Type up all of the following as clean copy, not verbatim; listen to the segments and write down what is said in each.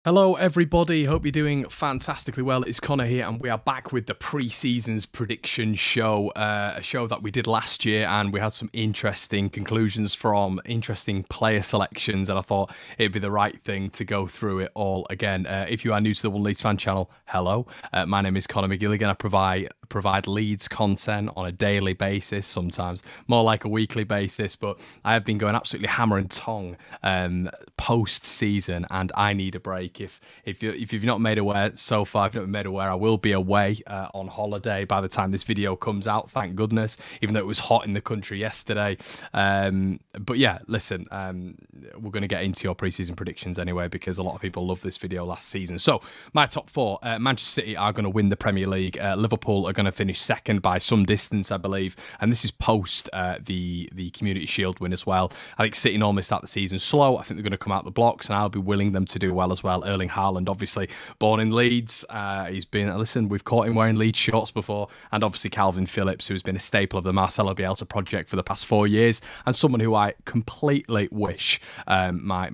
Hello, everybody. Hope you're doing fantastically well. It's Connor here, and we are back with the pre-seasons prediction show, a show that we did last year, and we had some interesting conclusions from interesting player selections, and I thought it'd be the right thing to go through it all again. If you are new to the One Leeds fan channel, hello. My name is Connor McGilligan. I provide Leeds content on a daily basis, sometimes more like a weekly basis, but I have been going absolutely hammer and tong post-season, and I need a break. If you've not made aware so far, I've not been made aware, I will be away on holiday by the time this video comes out, thank goodness, even though it was hot in the country yesterday. But yeah, listen, we're going to get into your preseason predictions anyway, because a lot of people loved this video last season. So my top four: Manchester City are going to win the Premier League. Liverpool are going to finish second by some distance, I believe, and this is post the Community Shield win as well. I think City normally start the season slow. I think they're going to come out the blocks, and I'll be willing them to do well as well. Erling Haaland, obviously born in Leeds, we've caught him wearing Leeds shorts before, and obviously Calvin Phillips, who's been a staple of the Marcelo Bielsa project for the past 4 years, and someone who I completely wish my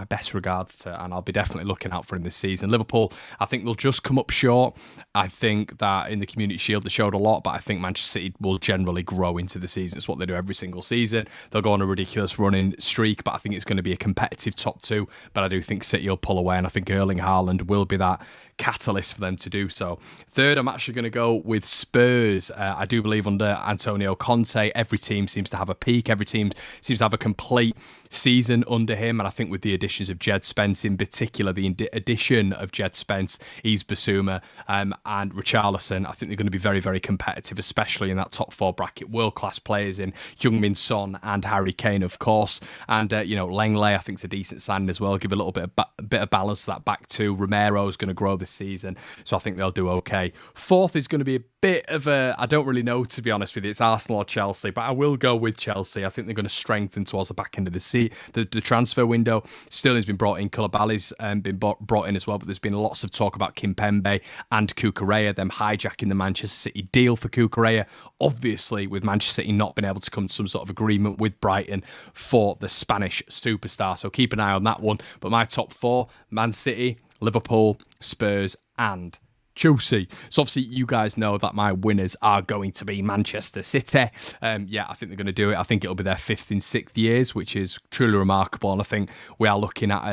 best regards to, and I'll be definitely looking out for him this season. Liverpool, I think they'll just come up short. I think that in the Community Shield they showed a lot, but I think Manchester City will generally grow into the season. It's what they do every single season. They'll go on a ridiculous running streak, but I think it's going to be a competitive top two. But I do think City will pull away, and I think Erling Haaland will be that catalyst for them to do so. Third, I'm actually going to go with Spurs. I do believe under Antonio Conte, every team seems to have a peak. Every team seems to have a complete season under him, and I think with the additions of Jed Spence, in particular the addition of Jed Spence, Yves Bissouma, and Richarlison, I think they're going to be very, very competitive, especially in that top four bracket. World-class players in Heung-min Son and Harry Kane, of course, and Langley, I think, is a decent signing as well. Give a little bit of balance to that back two. Romero is going to grow this season, so I think they'll do okay. Fourth is going to be a bit of I don't really know, to be honest with you. It's Arsenal or Chelsea, but I will go with Chelsea. I think they're going to strengthen towards the back end of the transfer window. Sterling's been brought in, Koulibaly's been brought in as well, but there's been lots of talk about Kimpembe and Cucurella, them hijacking the Manchester City deal for Cucurella. Obviously, with Manchester City not being able to come to some sort of agreement with Brighton for the Spanish superstar. So keep an eye on that one. But my top four: Man City, Liverpool, Spurs, and Chelsea. So obviously you guys know that my winners are going to be Manchester City. I think they're going to do it. I think it'll be their fifth in 6 years, which is truly remarkable. And I think we are looking at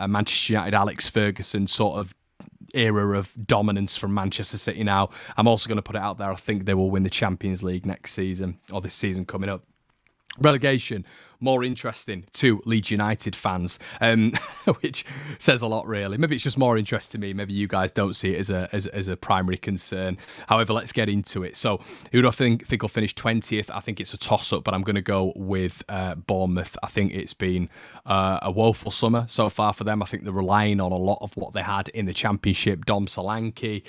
a Manchester United Alex Ferguson sort of era of dominance from Manchester City now. I'm also going to put it out there, I think they will win the Champions League next season, or this season coming up. Relegation, more interesting to Leeds United fans, which says a lot, really. Maybe it's just more interesting to me. Maybe you guys don't see it as a primary concern. However, let's get into it. So, who do I think will finish 20th? I think it's a toss-up, but I'm going to go with Bournemouth. I think it's been a woeful summer so far for them. I think they're relying on a lot of what they had in the Championship. Dom Solanke,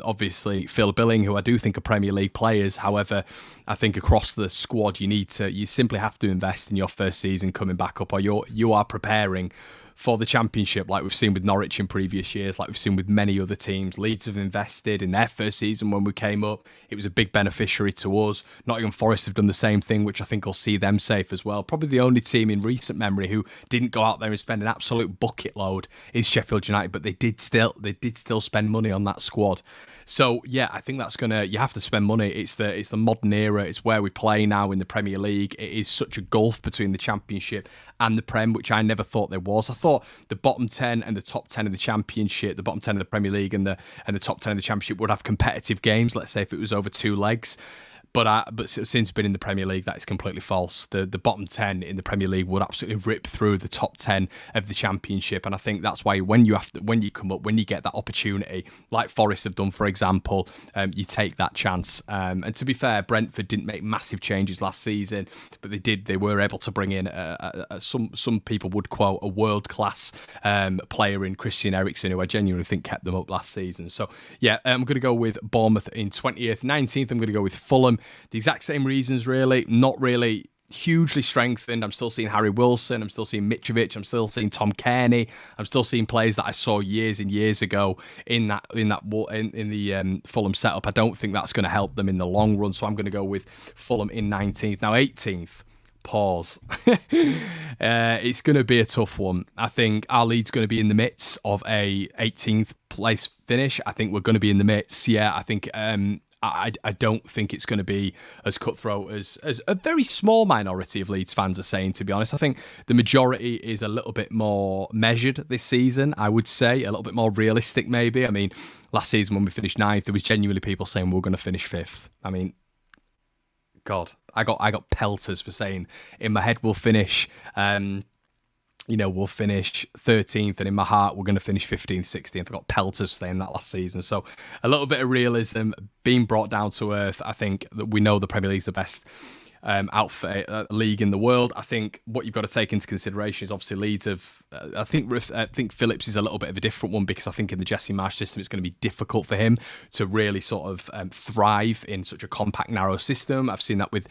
obviously Phil Billing, who I do think are Premier League players. However, I think across the squad, you simply have to invest in your first season coming back up, or you are preparing for the Championship, like we've seen with Norwich in previous years, like we've seen with many other teams. Leeds have invested in their first season when we came up. It was a big beneficiary to us. Nottingham Forest have done the same thing, which I think will see them safe as well. Probably the only team in recent memory who didn't go out there and spend an absolute bucket load is Sheffield United, but they did still spend money on that squad. So yeah, I think you have to spend money. It's the modern era. It's where we play now in the Premier League. It is such a gulf between the Championship and the Prem, which I never thought there was. I thought the bottom 10 and the top 10 of the Championship, the bottom 10 of the Premier League and the top 10 of the Championship would have competitive games, let's say if it was over 2 legs. But since being in the Premier League, that is completely false. The bottom 10 in the Premier League would absolutely rip through the top 10 of the Championship, and I think that's why when you come up, when you get that opportunity, like Forest have done, for example, you take that chance. And to be fair, Brentford didn't make massive changes last season, but they did. They were able to bring in some people would quote a world-class player in Christian Eriksen, who I genuinely think kept them up last season. So yeah, I'm going to go with Bournemouth in 20th. 19th, I'm going to go with Fulham. The exact same reasons, really. Not really hugely strengthened. I'm still seeing Harry Wilson. I'm still seeing Mitrovic. I'm still seeing Tom Kearney. I'm still seeing players that I saw years and years ago in the Fulham setup. I don't think that's going to help them in the long run. So I'm going to go with Fulham in 19th. Now 18th. Pause. It's going to be a tough one. I think our lead's going to be in the midst of a 18th place finish. I think we're going to be in the midst. Yeah, I think I don't think it's going to be as cutthroat as a very small minority of Leeds fans are saying, to be honest. I think the majority is a little bit more measured this season, I would say, a little bit more realistic maybe. I mean, last season when we finished 9th, there was genuinely people saying we're going to finish 5th. I mean, God, I got pelters for saying in my head we'll finish we'll finish 13th, and in my heart we're going to finish 15th, 16th. I got pelters saying that last season. So a little bit of realism being brought down to earth. I think that we know the Premier League's the best league in the world. I think what you've got to take into consideration is obviously Leeds have. I think Phillips is a little bit of a different one, because I think in the Jesse Marsch system it's going to be difficult for him to really sort of thrive in such a compact, narrow system. I've seen that with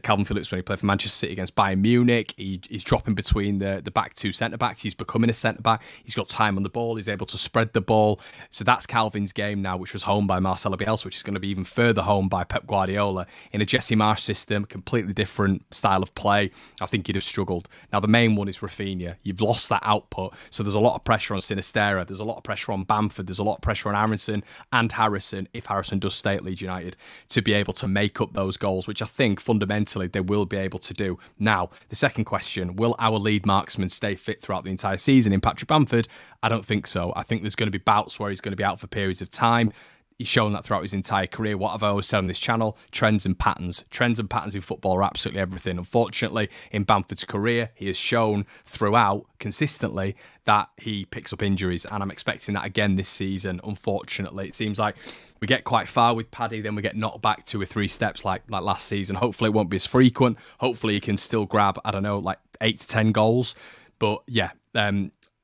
Calvin Phillips when he played for Manchester City against Bayern Munich. He's dropping between the back two centre backs. He's becoming a centre back. He's got time on the ball. He's able to spread the ball. So that's Calvin's game now, which was honed by Marcelo Bielsa, which is going to be even further honed by Pep Guardiola in a Jesse Marsch system. Completely different style of play. I think he'd have struggled. Now the main one is Rafinha. You've lost that output, so there's a lot of pressure on Sinisterra. There's a lot of pressure on Bamford. There's a lot of pressure on Aaronson and Harrison, if Harrison does stay at Leeds United, to be able to make up those goals, which I think fundamentally they will be able to do. Now the second question: will our lead marksman stay fit throughout the entire season in Patrick Bamford? I don't think so. I think there's going to be bouts where he's going to be out for periods of time. He's shown that throughout his entire career. What have I always said on this channel? Trends and patterns. Trends and patterns in football are absolutely everything. Unfortunately, in Bamford's career, he has shown throughout consistently that he picks up injuries, and I'm expecting that again this season. Unfortunately, it seems like we get quite far with Paddy, then we get knocked back 2 or 3 steps like last season. Hopefully it won't be as frequent. Hopefully he can still grab, I don't know, like 8 to 10 goals. But yeah,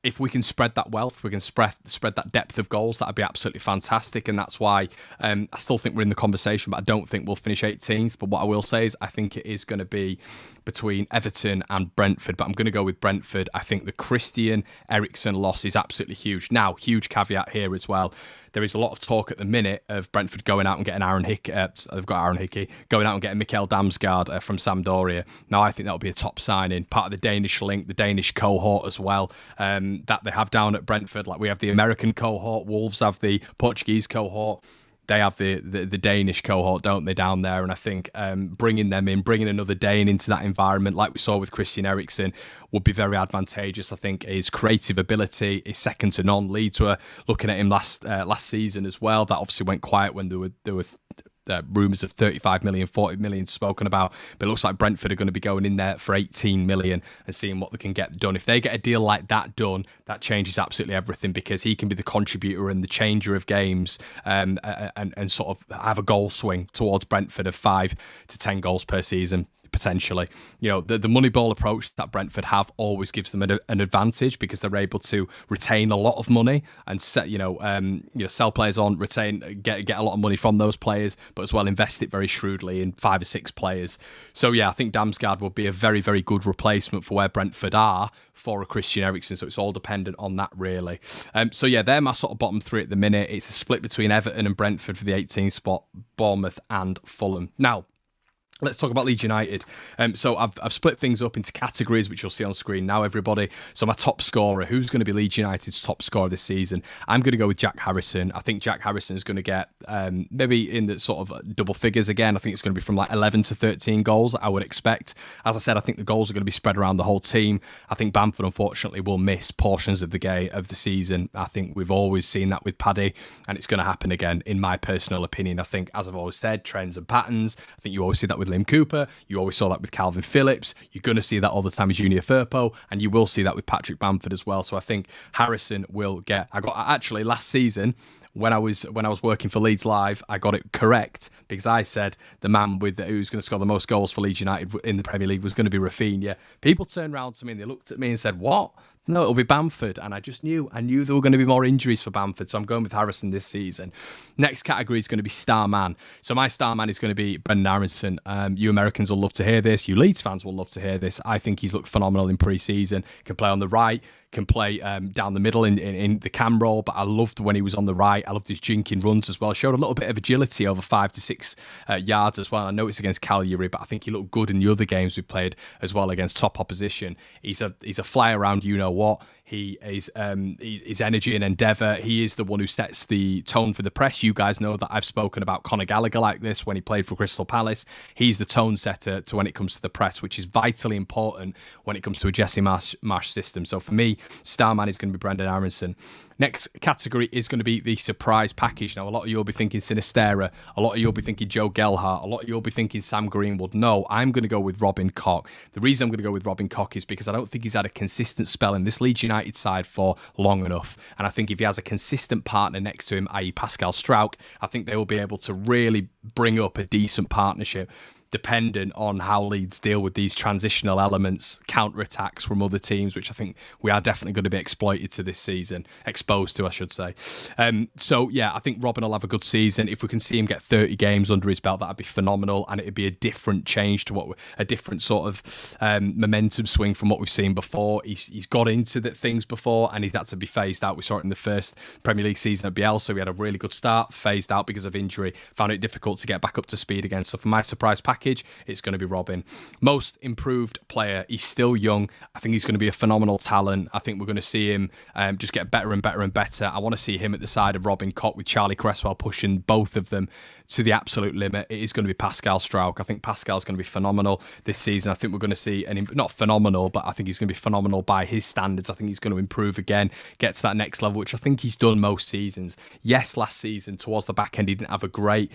if we can spread that wealth, we can spread that depth of goals, that'd be absolutely fantastic. And that's why I still think we're in the conversation, but I don't think we'll finish 18th. But what I will say is I think it is going to be between Everton and Brentford, but I'm going to go with Brentford. I think the Christian Eriksen loss is absolutely huge. Now, huge caveat here as well. There is a lot of talk at the minute of Brentford going out and getting Aaron Hickey. They've got Aaron Hickey going out and getting Mikael Damsgaard from Sampdoria. Now, I think that will be a top signing, part of the Danish link, the Danish cohort as well, that they have down at Brentford. Like we have the American cohort, Wolves have the Portuguese cohort. They have the Danish cohort, don't they, down there? And I think bringing them in, bringing another Dane into that environment, like we saw with Christian Eriksen, would be very advantageous. I think his creative ability is second to none. Leeds were looking at him last season as well. That obviously went quiet when there were rumours of 35 million, 40 million spoken about, but it looks like Brentford are going to be going in there for 18 million and seeing what they can get done. If they get a deal like that done, that changes absolutely everything, because he can be the contributor and the changer of games, and sort of have a goal swing towards Brentford of 5 to 10 goals per season. Potentially, the Moneyball approach that Brentford have always gives them an advantage, because they're able to retain a lot of money and sell players on, get a lot of money from those players, but as well invest it very shrewdly in 5 or 6 players. So yeah, I think Damsgaard will be a very, very good replacement for where Brentford are for a Christian Eriksen. So it's all dependent on that, really. So yeah, they're my sort of bottom 3 at the minute. It's a split between Everton and Brentford for the 18th spot, Bournemouth and Fulham. Now, let's talk about Leeds United. So I've split things up into categories, which you'll see on screen now, everybody. So my top scorer, who's going to be Leeds United's top scorer this season? I'm going to go with Jack Harrison. I think Jack Harrison is going to get maybe in the sort of double figures again. I think it's going to be from like 11 to 13 goals, I would expect. As I said, I think the goals are going to be spread around the whole team. I think Bamford, unfortunately, will miss portions of the season. I think we've always seen that with Paddy, and it's going to happen again, in my personal opinion. I think, as I've always said, trends and patterns. I think you always see that with Liam Cooper, you always saw that with Calvin Phillips, you're going to see that all the time with Junior Firpo, and you will see that with Patrick Bamford as well. So I think Harrison will get, actually last season when I was working for Leeds Live, I got it correct, because I said the man who's going to score the most goals for Leeds United in the Premier League was going to be Rafinha. People turned around to me and they looked at me and said, what? No, it'll be Bamford, and I knew there were going to be more injuries for Bamford, so I'm going with Harrison this season. Next category is going to be star man. So my star man is going to be Brendan Aronson. You Americans will love to hear this. You Leeds fans will love to hear this. I think he's looked phenomenal in pre-season. Can play on the right, can play down the middle in the cam role, but I loved when he was on the right. I loved his jinking runs as well. Showed a little bit of agility over 5 to 6 yards as well. I know it's against Cagliari, but I think he looked good in the other games we played as well against top opposition. He's a fly around, you know what. He is his energy and endeavour. He is the one who sets the tone for the press. You guys know that I've spoken about Conor Gallagher like this when he played for Crystal Palace. He's the tone setter to when it comes to the press, which is vitally important when it comes to a Jesse Marsch system. So for me, star man is going to be Brendan Aronson. Next category is going to be the surprise package. Now, a lot of you will be thinking Sinisterra. A lot of you will be thinking Joe Gelhardt. A lot of you will be thinking Sam Greenwood. No, I'm going to go with Robin Koch. The reason I'm going to go with Robin Koch is because I don't think he's had a consistent spell in this Leeds United side for long enough. And I think if he has a consistent partner next to him, i.e. Pascal Struijk, I think they will be able to really bring up a decent partnership, dependent on how Leeds deal with these transitional elements, counter-attacks from other teams, which I think we are definitely going to be exposed to this season, I should say. So, yeah, I think Robin will have a good season. If we can see him get 30 games under his belt, that'd be phenomenal, and it'd be a different change to a different sort of momentum swing from what we've seen before. He's got into things before, and he's had to be phased out. We saw it in the first Premier League season at Bielsa. We had a really good start, phased out because of injury, found it difficult to get back up to speed again. So for my surprise package, it's going to be Robin. Most improved player. He's still young. I think he's going to be a phenomenal talent. I think we're going to see him just get better and better and better. I want to see him at the side of Robin Koch with Charlie Cresswell pushing both of them to the absolute limit. It is going to be Pascal Struijk. I think Pascal's going to be phenomenal this season. I think we're going to see, not phenomenal, but I think he's going to be phenomenal by his standards. I think he's going to improve again, get to that next level, which I think he's done most seasons. Yes, last season, towards the back end, he didn't have a great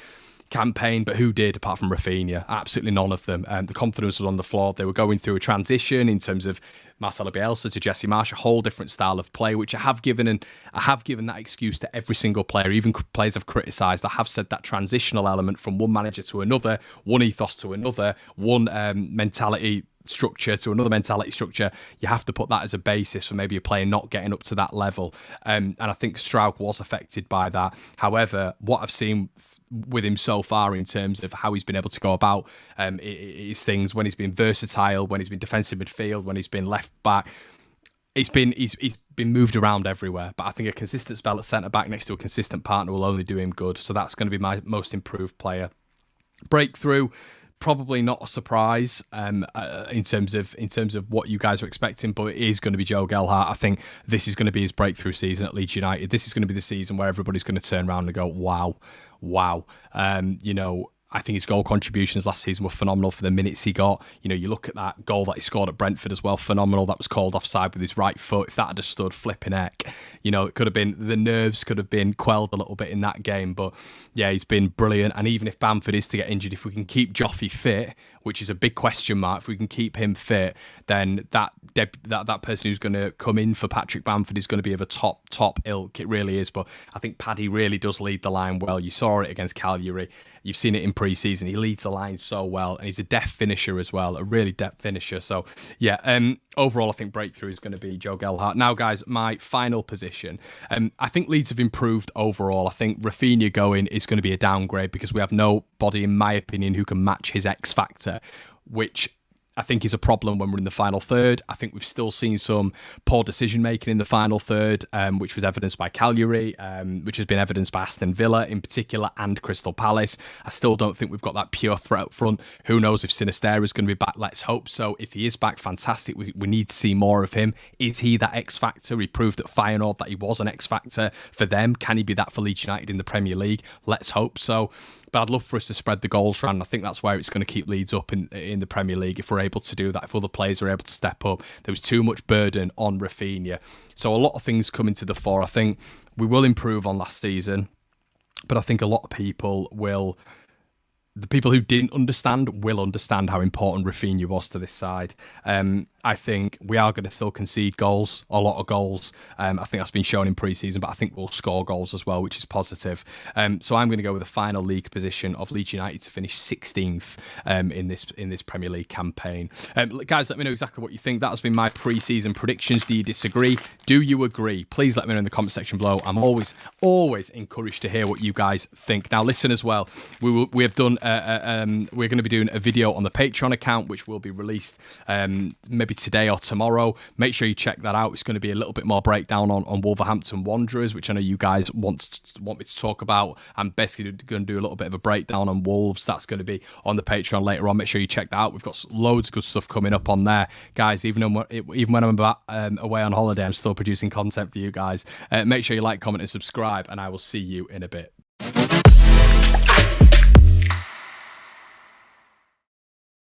campaign, but who did apart from Rafinha? Absolutely none of them. The confidence was on the floor. They were going through a transition in terms of Marcelo Bielsa to Jesse Marsch, a whole different style of play, which I have given that excuse to every single player. Even players I've criticised, I have said that transitional element from one manager to another, one ethos to another, one mentality structure to another mentality structure, you have to put that as a basis for maybe a player not getting up to that level. And I think Struijk was affected by that. However, what I've seen with him so far in terms of how he's been able to go about his things, when he's been versatile, when he's been defensive midfield, when he's been left back, he's been moved around everywhere. But I think a consistent spell at centre back next to a consistent partner will only do him good. So that's going to be my most improved player. Breakthrough. Probably not a surprise in terms of what you guys are expecting, but it is going to be Joe Gelhardt. I think this is going to be his breakthrough season at Leeds United. This is going to be the season where everybody's going to turn around and go, wow. I think his goal contributions last season were phenomenal for the minutes he got. You look at that goal that he scored at Brentford as well, phenomenal. That was called offside with his right foot. If that had stood, flipping heck. It could have been, the nerves could have been quelled a little bit in that game. But yeah, he's been brilliant. And even if Bamford is to get injured, if we can keep Joffy fit, which is a big question mark, if we can keep him fit, then that person who's going to come in for Patrick Bamford is going to be of a top ilk. It really is. But I think Paddy really does lead the line well. You saw it against Cagliari. You've seen it in pre-season. He leads the line so well, and he's a deft finisher as well, a really deft finisher. So, yeah, overall, I think breakthrough is going to be Joe Gelhardt. Now, guys, my final position. I think Leeds have improved overall. I think Rafinha going is going to be a downgrade because we have nobody, in my opinion, who can match his X factor, which I think is a problem when we're in the final third. I think we've still seen some poor decision making in the final third, which was evidenced by Cagliari, which has been evidenced by Aston Villa in particular and Crystal Palace. I still don't think we've got that pure threat up front. Who knows if Sinisterra is going to be back? Let's hope so. If he is back, fantastic. We need to see more of him. Is he that X factor? He proved at Feyenoord that he was an X factor for them. Can he be that for Leeds United in the Premier League? Let's hope so. But I'd love for us to spread the goals around. I think that's where it's going to keep Leeds up in the Premier League if we're able to do that, if other players are able to step up. There was too much burden on Rafinha. So a lot of things coming to the fore. I think we will improve on last season, but I think a lot of people will... The people who didn't understand will understand how important Rafinha was to this side. I I think we are going to still concede goals, a lot of goals. I think that's been shown in pre-season, but I think we'll score goals as well, which is positive. So I'm going to go with the final league position of Leeds United to finish 16th in this Premier League campaign. Guys, let me know exactly what you think. That has been my pre-season predictions. Do you disagree? Do you agree? Please let me know in the comment section below. I'm always encouraged to hear what you guys think. Now, listen as well. We're going to be doing a video on the Patreon account, which will be released maybe today or tomorrow. Make sure you check that out. It's going to be a little bit more breakdown on Wolverhampton Wanderers, which I know you guys want me to talk about. I'm basically going to do a little bit of a breakdown on Wolves. That's going to be on the Patreon later on. Make sure you check that out. We've got loads of good stuff coming up on there, guys. Even when I'm away on holiday, I'm still producing content for you guys. Make sure you like, comment, and subscribe, and I will see you in a bit.